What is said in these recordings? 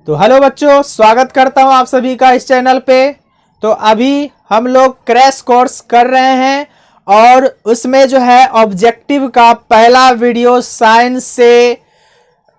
तो हेलो बच्चों, स्वागत करता हूं आप सभी का इस चैनल पे। तो अभी हम लोग क्रैश कोर्स कर रहे हैं और उसमें जो है ऑब्जेक्टिव का पहला वीडियो साइंस से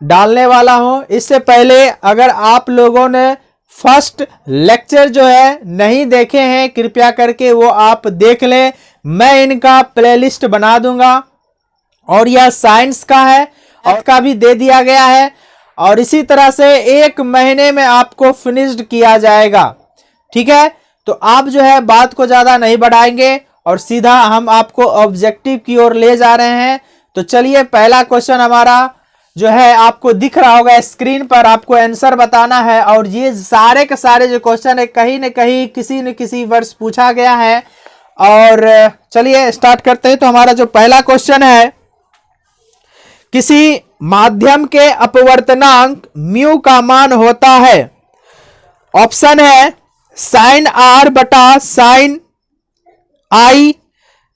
डालने वाला हूं। इससे पहले अगर आप लोगों ने फर्स्ट लेक्चर जो है नहीं देखे हैं, कृपया करके वो आप देख लें। मैं इनका प्लेलिस्ट बना दूंगा और यह साइंस का है और का भी दे दिया गया है और इसी तरह से 1 महीने में आपको फिनिश्ड किया जाएगा। ठीक है, तो आप जो है बात को ज्यादा नहीं बढ़ाएंगे और सीधा हम आपको ऑब्जेक्टिव की ओर ले जा रहे हैं। तो चलिए, पहला क्वेश्चन हमारा जो है आपको दिख रहा होगा स्क्रीन पर, आपको आंसर बताना है। और ये सारे के सारे जो क्वेश्चन है कहीं न कहीं किसी न किसी वर्ष पूछा गया है। और चलिए स्टार्ट करते हैं। तो हमारा जो पहला क्वेश्चन है, किसी माध्यम के अपवर्तनांक म्यू का मान होता है। ऑप्शन है साइन आर बटा साइन आई,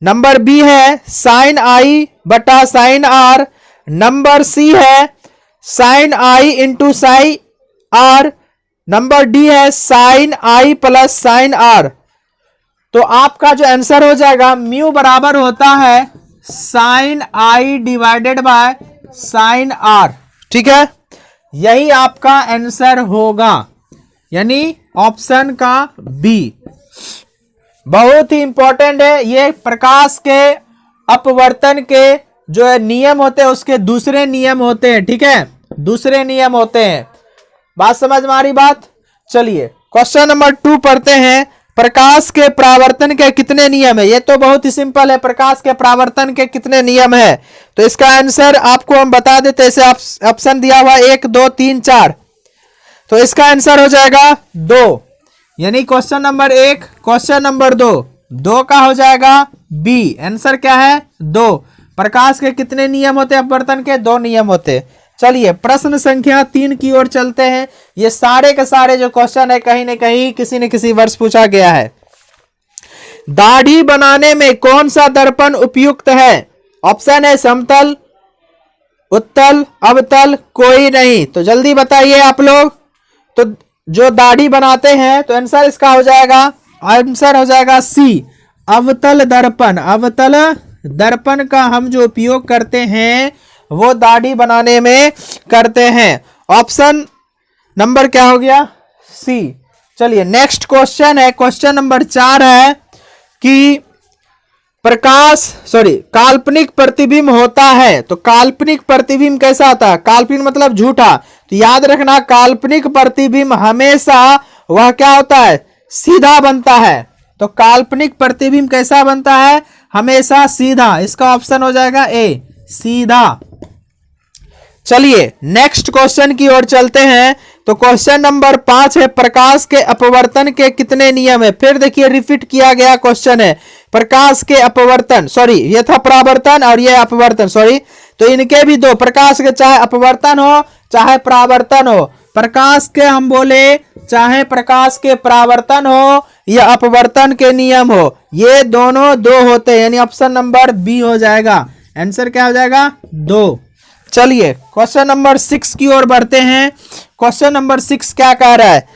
नंबर बी है साइन आई बटा साइन आर, नंबर सी है sine I into sine R, number D है sine I plus sine R. तो आपका जो आंसर हो जाएगा, म्यू बराबर होता है sine i divided by sine r. ठीक है, यही आपका आंसर होगा, यानी ऑप्शन का बी। बहुत ही इंपॉर्टेंट है ये। प्रकाश के अपवर्तन के जो है नियम होते हैं, उसके दूसरे नियम होते हैं। ठीक है, दूसरे नियम होते हैं। बात समझ में आ रही बात? चलिए क्वेश्चन नंबर 2 पढ़ते हैं। प्रकाश के परावर्तन के कितने नियम है? ये तो बहुत ही सिंपल है। प्रकाश के परावर्तन के कितने नियम है? तो इसका आंसर आपको हम बता देते हैं। ऑप्शन दिया हुआ 1 2 3 4, तो इसका आंसर हो जाएगा 2, यानी क्वेश्चन नंबर 1 क्वेश्चन नंबर 2 का हो जाएगा बी। आंसर क्या है? 2। प्रकाश के कितने नियम होते हैं अपवर्तन के? 2 नियम होते। चलिए प्रश्न संख्या 3 की ओर चलते हैं। ये सारे के सारे जो क्वेश्चन है कहीं न कहीं किसी न किसी वर्ष पूछा गया है। दाढ़ी बनाने में कौन सा दर्पण उपयुक्त है? ऑप्शन है समतल, उत्तल, अवतल, कोई नहीं। तो जल्दी बताइए आप लोग। तो जो दाढ़ी बनाते हैं तो आंसर इसका हो जाएगा, आंसर हो जाएगा सी, अवतल दर्पण। अवतल दर्पण का हम जो उपयोग करते हैं वो दाढ़ी बनाने में करते हैं। ऑप्शन नंबर क्या हो गया? सी। चलिए नेक्स्ट क्वेश्चन है, क्वेश्चन नंबर 4 है कि काल्पनिक प्रतिबिंब होता है। तो काल्पनिक प्रतिबिंब कैसा होता है? काल्पनिक मतलब झूठा। तो याद रखना, काल्पनिक प्रतिबिंब हमेशा वह क्या होता है? सीधा बनता है। तो काल्पनिक प्रतिबिंब कैसा बनता है? हमेशा सीधा। इसका ऑप्शन हो जाएगा ए, सीधा। चलिए नेक्स्ट क्वेश्चन की ओर चलते हैं। तो क्वेश्चन नंबर 5 है, प्रकाश के अपवर्तन के कितने नियम है? फिर देखिए रिपीट किया गया क्वेश्चन है। प्रकाश के अपवर्तन, ये था परावर्तन और ये अपवर्तन, तो इनके भी 2, प्रकाश के चाहे अपवर्तन हो चाहे परावर्तन हो। प्रकाश के हम बोले चाहे प्रकाश के परावर्तन हो या अपवर्तन के नियम हो, ये दोनों 2 होते हैं, यानी ऑप्शन नंबर बी हो जाएगा। आंसर क्या हो जाएगा? 2। चलिए क्वेश्चन नंबर 6 की ओर बढ़ते हैं। क्वेश्चन नंबर 6 क्या कह रहा है?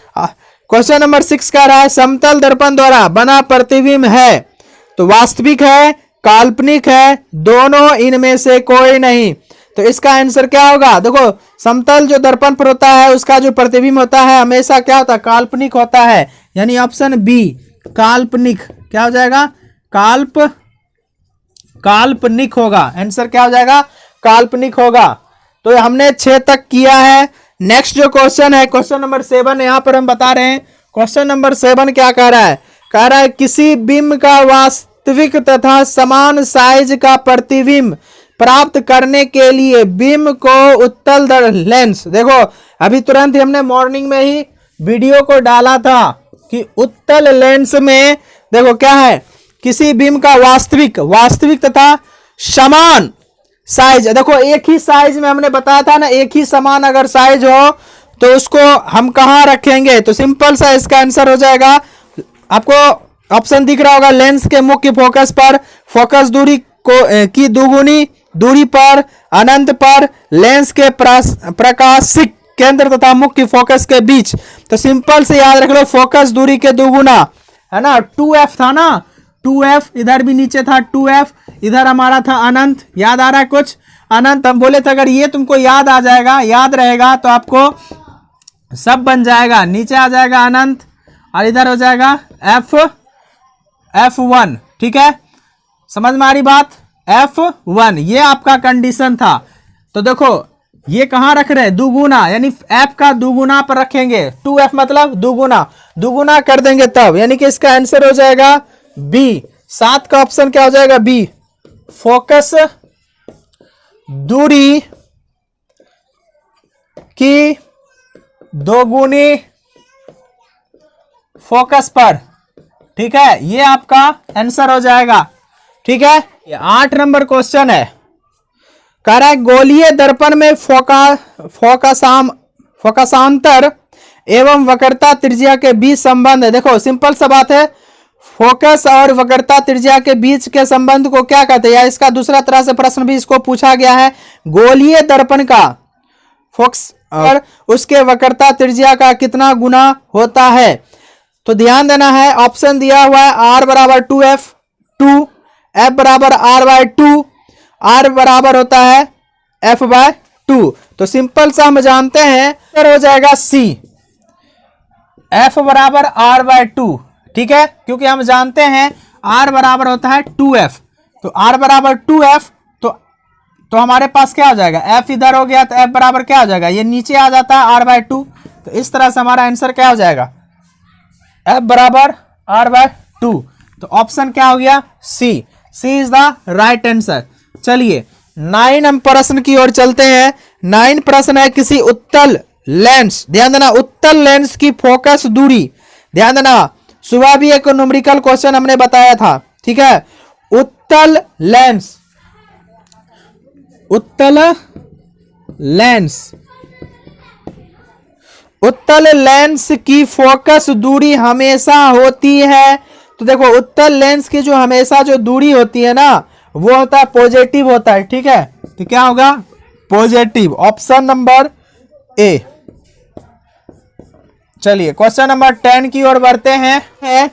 क्वेश्चन नंबर 6 कह रहा है समतल दर्पण द्वारा बना प्रतिबिंब है तो वास्तविक है, काल्पनिक है, दोनों इनमें से कोई नहीं। तो इसका आंसर क्या होगा? देखो, समतल जो दर्पण पर होता है उसका जो प्रतिबिंब होता है हमेशा क्या होता है? काल्पनिक होता है, यानी ऑप्शन बी, काल्पनिक। क्या हो जाएगा? काल्पनिक होगा। आंसर क्या हो जाएगा? काल्पनिक होगा। तो हमने 6 तक किया है। नेक्स्ट जो क्वेश्चन है, क्वेश्चन नंबर 7 यहां पर हम बता रहे हैं। क्वेश्चन नंबर 7 क्या कह रहा है? कह रहा है किसी बिंब का वास्तविक तथा समान साइज का प्रतिबिंब प्राप्त करने के लिए बिंब को उत्तल लेंस, देखो अभी तुरंत ही हमने मॉर्निंग में ही वीडियो को डाला था कि उत्तल लेंस में देखो क्या है, किसी बिंब का वास्तविक तथा समान साइज, देखो एक ही साइज में हमने बताया था ना, एक ही समान अगर साइज हो तो उसको हम कहां रखेंगे? तो सिंपल सा इसका आंसर हो जाएगा, आपको ऑप्शन दिख रहा होगा, लेंस के मुख्य फोकस पर, फोकस दूरी की दुगुनी दूरी पर, अनंत पर, लेंस के प्रकाशिक केंद्र तथा मुख्य फोकस के बीच। तो सिंपल से याद रख लो, फोकस दूरी के दुगुना, है ना। 2f था ना, 2f, इधर भी नीचे था 2f, इधर हमारा था अनंत। याद आ रहा है कुछ? अनंत हम बोले थे, अगर ये तुमको याद आ जाएगा, याद रहेगा, तो आपको सब बन जाएगा। नीचे आ जाएगा अनंत और इधर हो जाएगा F1। ठीक है, समझ में आ रही बात? F1 ये आपका कंडीशन था। तो देखो ये कहां रख रहे हैं? दुगुना, यानी f का दुगुना पर रखेंगे। 2f मतलब दुगुना, दुगुना कर देंगे तब, यानी कि इसका आंसर हो जाएगा B। 7 का ऑप्शन क्या हो जाएगा? B। फोकस दूरी की दोगुनी फोकस पर। ठीक है, ये आपका आंसर हो जाएगा। ठीक है, ये 8 नंबर क्वेश्चन है। कह रहा है गोलीय दर्पण में फोकसांतर एवं वक्रता त्रिज्या के बीच संबंध है। देखो सिंपल सा बात है, फोकस और वक्रता त्रिज्या के बीच के संबंध को क्या कहते हैं, या इसका दूसरा तरह से प्रश्न भी इसको पूछा गया है। गोलीय दर्पण का फोकस और उसके वक्रता त्रिज्या का कितना गुना होता है? तो ध्यान देना है, ऑप्शन दिया हुआ है R बराबर 2f, 2, F बराबर R/2, R बराबर होता है F/2। तो सिंपल सा हम जानते हैं फिर हो जाएगा C, F बराबर R/2। ठीक है, क्योंकि हम जानते हैं R बराबर होता है 2f, तो R बराबर 2f, तो हमारे पास क्या हो जाएगा? F इधर हो गया, तो F बराबर क्या हो जाएगा? ये नीचे आ जाता है R/2। तो इस तरह से हमारा आंसर क्या हो जाएगा? F बराबर R/2। तो ऑप्शन क्या हो गया? C। C is the right answer. चलिए 9 हम प्रश्न की ओर चलते हैं। 9 प्रश्न है, किसी उत्तल लेंस, ध्यान देना, उत्तल लेंस की फोकस दूरी। ध्यान देना, सुबह भी एक न्यूमेरिकल क्वेश्चन हमने बताया था। ठीक है, उत्तल लेंस, उत्तल लेंस, उत्तल लेंस की फोकस दूरी हमेशा होती है। तो देखो उत्तल लेंस की जो हमेशा जो दूरी होती है ना, वो होता है पॉजिटिव होता है। ठीक है, तो क्या होगा? Positive, option number A. चलिए क्वेश्चन नंबर 10 की ओर बढ़ते हैं।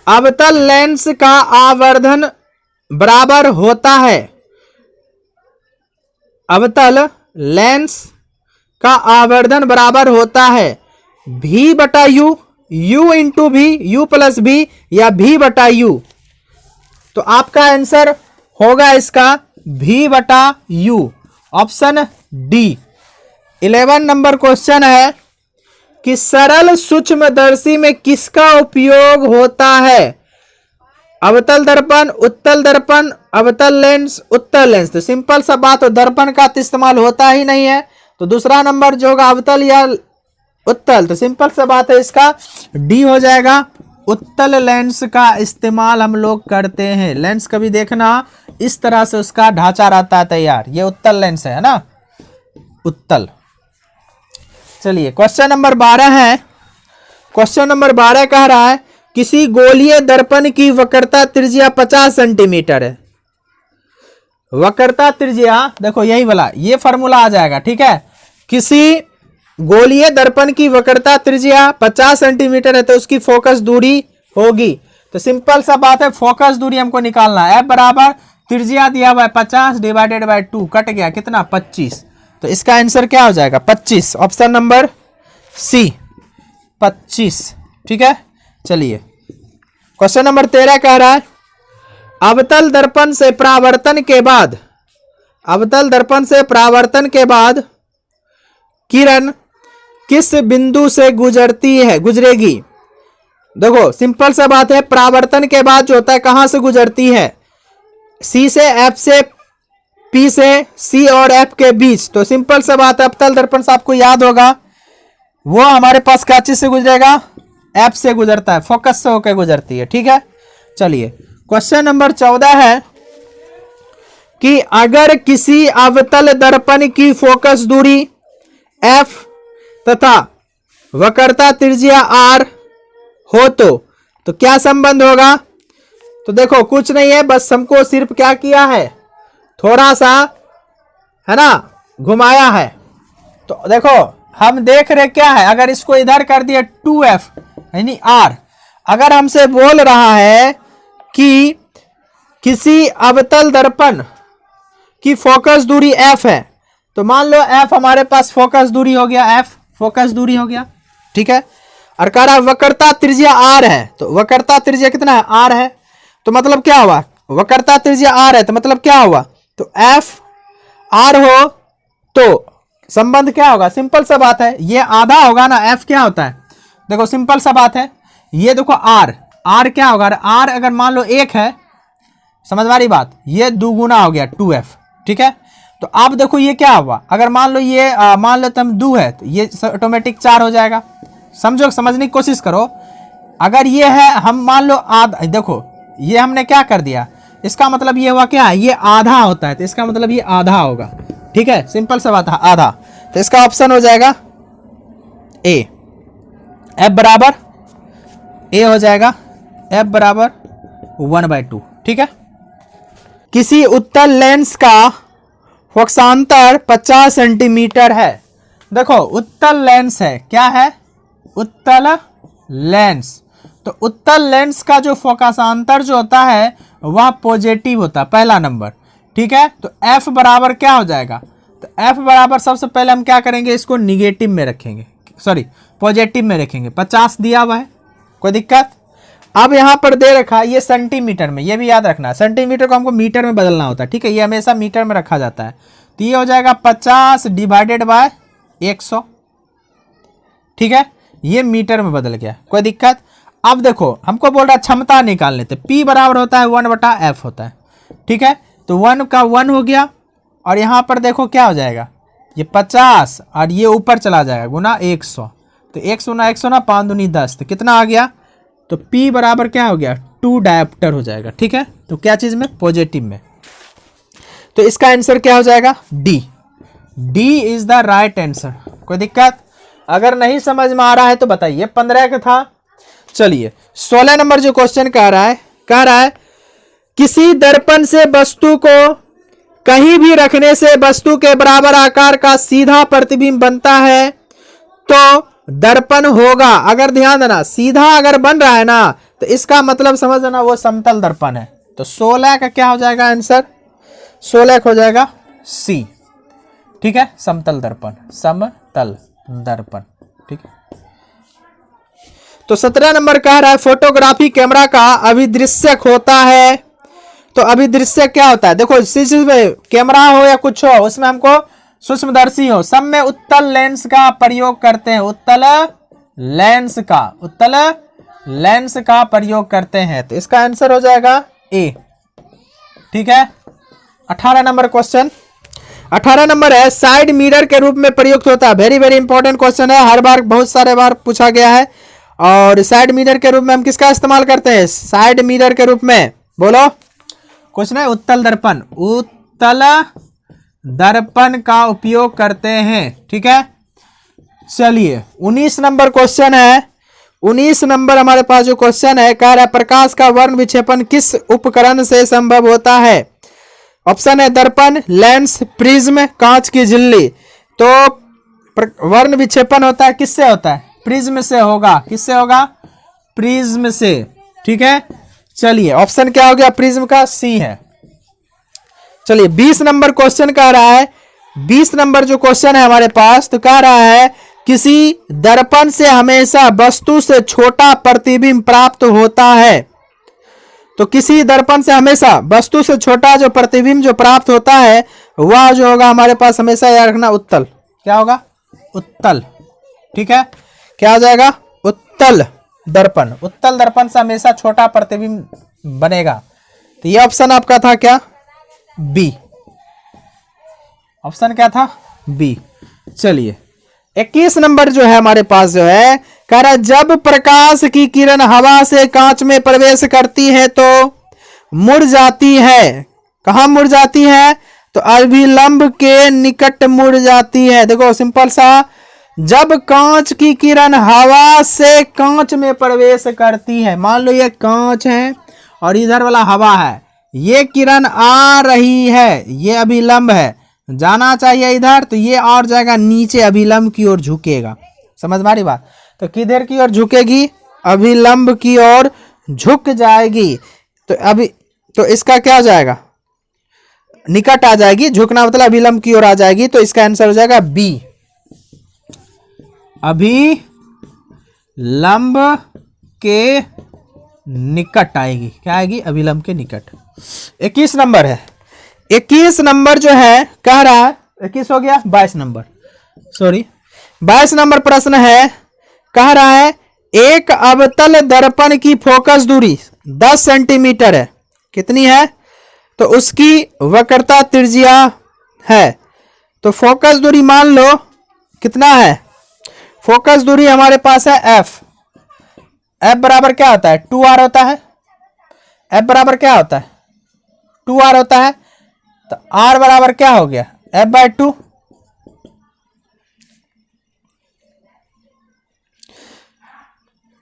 अवतल लेंस का आवर्धन बराबर होता है, अवतल लेंस का आवर्धन बराबर होता है V/U, U इंटू भी, U प्लस भी, या V/U। तो आपका आंसर होगा इसका V/U, option D. 11 number question है कि सरल सूक्ष्मदर्शी में किसका उपयोग होता है? अवतल दर्पण, उत्तल दर्पण, अवतल लेंस, उत्तल लेंस। तो सिंपल सा बात हो, दर्पण का तो इस्तेमाल होता ही नहीं है। तो दूसरा नंबर जो होगा अवतल या उत्तल, तो सिंपल सा बात है, इसका डी हो जाएगा। उत्तल लेंस का इस्तेमाल हम लोग करते हैं। लेंस कभी देखना इस तरह से उसका ढांचा रहता है तैयार, ये उत्तल लेंस है ना, उत्तल। चलिए क्वेश्चन नंबर 12 है। क्वेश्चन नंबर 12 कह रहा है किसी गोलीय दर्पण की वक्रता त्रिज्या 50 सेंटीमीटर है। वक्रता त्रिज्या देखो यही वाला, ये फॉर्मूला आ जाएगा। ठीक है, किसी गोलीय दर्पण की वक्रता त्रिज्या 50 सेंटीमीटर है तो उसकी फोकस दूरी होगी। तो सिंपल सा बात है, फोकस दूरी हमको निकालना है। F बराबर त्रिज्या दिया हुआ है 50 डिवाइडेड बाय 2, कट गया कितना? 25। तो इसका आंसर क्या हो जाएगा? 25, ऑप्शन नंबर सी, 25। ठीक है, चलिए क्वेश्चन नंबर 13 कह रहा है अवतल दर्पण से परावर्तन के बाद, अवतल दर्पण से परावर्तन के बाद किरण किस बिंदु से गुजरेगी? देखो सिंपल सा बात है, परावर्तन के बाद जो होता है कहां से गुजरती है? सी से, एफ से, पी से, सी और एफ के बीच। तो सिंपल सा बात है, अवतल दर्पण से आपको याद होगा वो हमारे पास क्या चीज से गुजरेगा? एफ से गुजरता है, फोकस से होकर गुजरती है। ठीक है, चलिए क्वेश्चन नंबर 14 है कि अगर किसी अवतल दर्पण की फोकस दूरी एफ तथा वक्रता त्रिज्या r हो तो क्या संबंध होगा? तो देखो कुछ नहीं है, बस हमको सिर्फ क्या किया है, थोड़ा सा है ना घुमाया है। तो देखो हम देख रहे क्या है, अगर इसको इधर कर दिया 2f यानी r, अगर हमसे बोल रहा है कि किसी अवतल दर्पण की फोकस दूरी f है, तो मान लो f हमारे पास फोकस दूरी हो गया, f फोकस दूरी हो गया, ठीक है। और कह रहा वक्रता त्रिज्या r है, तो वक्रता त्रिज्या कितना है, r है, तो मतलब क्या हुआ, वक्रता त्रिज्या r है, तो मतलब क्या हुआ, तो f r हो तो संबंध क्या होगा, सिंपल सा बात है, ये आधा होगा ना, f क्या होता है, देखो सिंपल सा बात है, ये देखो r क्या होगा, r अगर मान लो 1 है, समझ वाली बात, ये दुगुना हो गया 2f, ठीक है। तो अब देखो ये क्या हुआ, अगर मान लो ये मान लो तुम 2 है, तो ये ऑटोमेटिक 4 हो जाएगा, समझो, समझने की कोशिश करो। अगर ये है, हम मान लो आधा, देखो ये हमने क्या कर दिया, इसका मतलब ये हुआ क्या, ये आधा होता है, तो इसका मतलब ये आधा होगा, ठीक है, सिंपल सा बात है, आधा। तो इसका ऑप्शन हो जाएगा ए, एफ बराबर ए हो जाएगा, एफ बराबर 1/2, ठीक है। किसी उत्तल लेंस का फोकसांतर 50 सेंटीमीटर है, देखो उत्तल लेंस है, क्या है, उत्तल लेंस, तो उत्तल लेंस का जो फोकसांतर जो होता है वह पॉजिटिव होता है, पहला नंबर, ठीक है। तो f बराबर क्या हो जाएगा, तो f बराबर सबसे पहले हम क्या करेंगे, इसको निगेटिव में रखेंगे, सॉरी पॉजिटिव में रखेंगे, 50 दिया हुआ है, कोई दिक्कत। अब यहाँ पर दे रखा है ये सेंटीमीटर में, ये भी याद रखना, सेंटीमीटर को हमको मीटर में बदलना होता है, ठीक है, ये हमेशा मीटर में रखा जाता है, तो ये हो जाएगा 50 डिवाइडेड बाय 100, ठीक है, ये मीटर में बदल गया, कोई दिक्कत। अब देखो हमको बोल रहा है क्षमता निकालने, तो P बराबर होता है 1/f होता है, ठीक है, तो 1 का 1 हो गया, और यहाँ पर देखो क्या हो जाएगा, ये 50 और ये ऊपर चला जाएगा गुना 100, तो 100 ना 100 ना 5 दूनी 10, तो कितना आ गया, तो P बराबर क्या हो गया 2 डायोप्टर हो जाएगा, ठीक है। तो क्या चीज़ में, पॉजिटिव में, तो इसका आंसर क्या हो जाएगा, D, D is the right answer, कोई दिक्कत। अगर नहीं समझ में आ रहा है तो बताइए, 15 का था। चलिए 16 नंबर जो क्वेश्चन कह रहा है किसी दर्पण से वस्तु को कहीं भी रखने से वस्तु के बराबर आकार का सीधा प्रतिबिंब बनता है तो दर्पण होगा, अगर ध्यान देना सीधा अगर बन रहा है ना, तो इसका मतलब समझ लेना वो समतल दर्पण है, तो 16 का क्या हो जाएगा आंसर, 16 हो जाएगा सी, ठीक है, समतल दर्पण, समतल दर्पण, ठीक है। तो 17 नंबर कह रहा है फोटोग्राफी कैमरा का अभिदृश्यक होता है, तो अभिदृश्यक क्या होता है, देखो कैमरा हो या कुछ हो उसमें हमको सूक्ष्मदर्शी हो, सब में उत्तल लेंस का प्रयोग करते हैं, उत्तल लेंस का प्रयोग करते हैं, तो इसका आंसर हो जाएगा ए, ठीक है। 18 नंबर क्वेश्चन, 18 नंबर है साइड मिरर के रूप में प्रयुक्त होता है, वेरी वेरी इंपॉर्टेंट क्वेश्चन है, हर बार बहुत सारे बार पूछा गया है। और साइड मिरर के रूप में हम किसका इस्तेमाल करते हैं, साइड मिरर के रूप में, बोलो कुछ नहीं, उत्तल दर्पण का उपयोग करते हैं, ठीक है। चलिए 19 नंबर क्वेश्चन है, 19 नंबर हमारे पास जो क्वेश्चन है कह रहा है प्रकाश का वर्ण विक्षेपण किस उपकरण से संभव होता है, ऑप्शन है दर्पण, लेंस, प्रिज्म, कांच की झिल्ली। तो वर्ण विक्षेपण होता है किससे होता है, प्रिज्म से होगा, किससे होगा, प्रिज्म से, ठीक है। चलिए ऑप्शन क्या हो गया प्रिज्म का, सी है। चलिए 20 नंबर क्वेश्चन कह रहा है, 20 नंबर जो क्वेश्चन है हमारे पास, तो कह रहा है किसी दर्पण से हमेशा वस्तु से छोटा प्रतिबिंब प्राप्त होता है, तो किसी दर्पण से हमेशा वस्तु से छोटा जो प्रतिबिंब जो प्राप्त होता है वह जो होगा हमारे पास हमेशा याद रखना उत्तल, क्या होगा, उत्तल, ठीक है, क्या हो जाएगा, उत्तल दर्पण, उत्तल दर्पण से हमेशा छोटा प्रतिबिंब बनेगा, तो ये ऑप्शन आपका था क्या, बी, ऑप्शन क्या था, बी। चलिए 21 नंबर जो है हमारे पास जो है कह रहा है जब प्रकाश की किरण हवा से कांच में प्रवेश करती है तो मुड़ जाती है, कहां मुड़ जाती है, तो अभिलंब के निकट मुड़ जाती है। देखो सिंपल सा, जब कांच की किरण हवा से कांच में प्रवेश करती है, मान लो ये कांच है और इधर वाला हवा है, ये किरण आ रही है, ये अभिलंब है, जाना चाहिए इधर, तो ये और जाएगा नीचे, अभिलंब की ओर झुकेगा। समझ मारी बात। तो किधर की ओर झुकेगी? अभिलंब की ओर झुक जाएगी। तो अभी तो इसका क्या हो जाएगा? निकट आ जाएगी, झुकना मतलब अभिलंब की ओर आ जाएगी। तो इसका आंसर हो जाएगा बी, अभिलंब के निकट आएगी। क्या आएगी? अभिलंब के निकट। 21 नंबर है। 21 नंबर जो है कह रहा है, 21 हो गया, 22 नंबर, सॉरी 22 नंबर प्रश्न है, कह रहा है एक अवतल दर्पण की फोकस दूरी 10 सेंटीमीटर है। कितनी है? तो उसकी वक्रता त्रिज्या है। तो फोकस दूरी मान लो कितना है? फोकस दूरी हमारे पास है एफ। एफ बराबर क्या होता है? 2r होता है। एफ बराबर क्या होता है? 2r होता है। तो r बराबर क्या हो गया? f/2।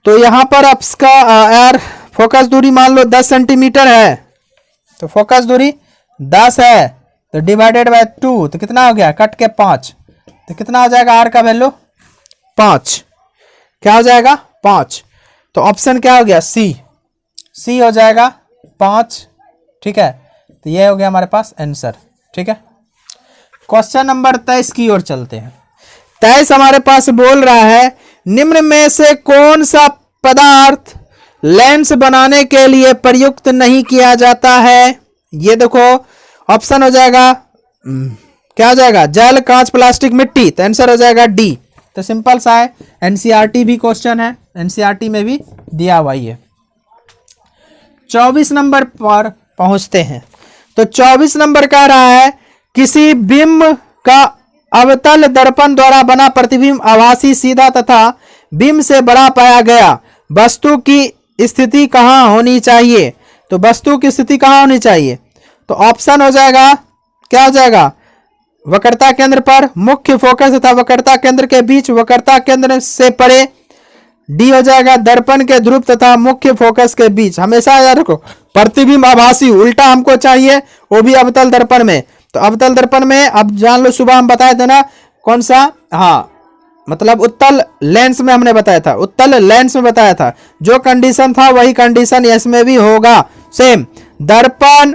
तो यहां पर आपका यार फोकस दूरी मान लो 10 सेंटीमीटर है। तो फोकस दूरी 10 है, तो डिवाइडेड बाय 2, तो कितना हो गया? कट के 5। तो कितना हो जाएगा? r का वैल्यू 5। क्या हो जाएगा? 5। तो ऑप्शन क्या हो गया? सी। सी हो जाएगा 5। ठीक है, तो ये हो गया हमारे पास आंसर। ठीक है, क्वेश्चन नंबर 23 की ओर चलते हैं। 23 हमारे पास बोल रहा है निम्न में से कौन सा पदार्थ लेंस बनाने के लिए प्रयुक्त नहीं किया जाता है? ये देखो ऑप्शन हो जाएगा, क्या हो जाएगा? जल, कांच, प्लास्टिक, मिट्टी। तो आंसर हो जाएगा डी। तो सिंपल सा है, एनसीईआरटी भी क्वेश्चन है, एनसीईआरटी में भी दिया हुआ ही है। 24 नंबर पर पहुंचते हैं। तो 24 नंबर कह रहा है किसी बिंब का अवतल दर्पण द्वारा बना प्रतिबिंब आभासी, सीधा तथा बिंब से बड़ा पाया गया। वस्तु की स्थिति कहां होनी चाहिए? तो वस्तु की स्थिति कहां होनी चाहिए? तो ऑप्शन हो जाएगा, क्या हो जाएगा? वक्रता केंद्र पर, मुख्य फोकस तथा वक्रता केंद्र के बीच, वक्रता केंद्र से परे। डी हो जाएगा दर्पण के ध्रुव तथा मुख्य फोकस के बीच। हमेशा याद रखो प्रतिबिंब आभासी उल्टा हमको चाहिए, वो भी अवतल दर्पण में। तो अवतल दर्पण में अब जान लो, सुबह हम बताए थे ना कौन सा, हाँ मतलब उत्तल लेंस में हमने बताया था, उत्तल लेंस में बताया था। जो कंडीशन था वही कंडीशन इसमें भी होगा सेम। दर्पण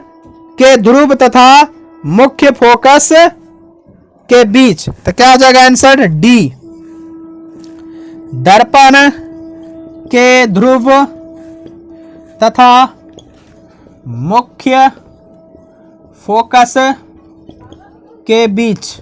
के ध्रुव तथा मुख्य फोकस के बीच। तो क्या हो जाएगा आंसर? डी, दर्पण के ध्रुव तथा मुख्य फोकस के बीच।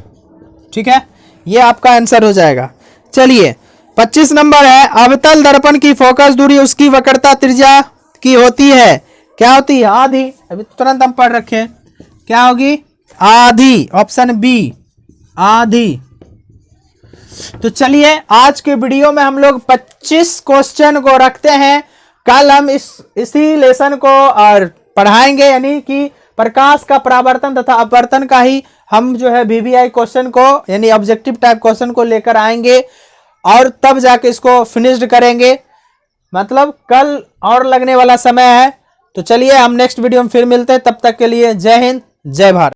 ठीक है, ये आपका आंसर हो जाएगा। चलिए 25 नंबर है अवतल दर्पण की फोकस दूरी उसकी वक्रता त्रिज्या की होती है। क्या होती है? आधी। अभी तुरंत हम पढ़ रखे, क्या होगी? आधी। ऑप्शन बी, आधी। तो चलिए आज के वीडियो में हम लोग 25 क्वेश्चन को रखते हैं। कल हम इसी लेसन को और पढ़ाएंगे, यानी कि प्रकाश का परावर्तन तथा अपवर्तन का ही हम जो है वीवीआई क्वेश्चन को यानी ऑब्जेक्टिव टाइप क्वेश्चन को लेकर आएंगे और तब जाके इसको फिनिश्ड करेंगे। मतलब कल और लगने वाला समय है। तो चलिए हम नेक्स्ट वीडियो में फिर मिलते हैं, तब तक के लिए जय हिंद, जय भारत।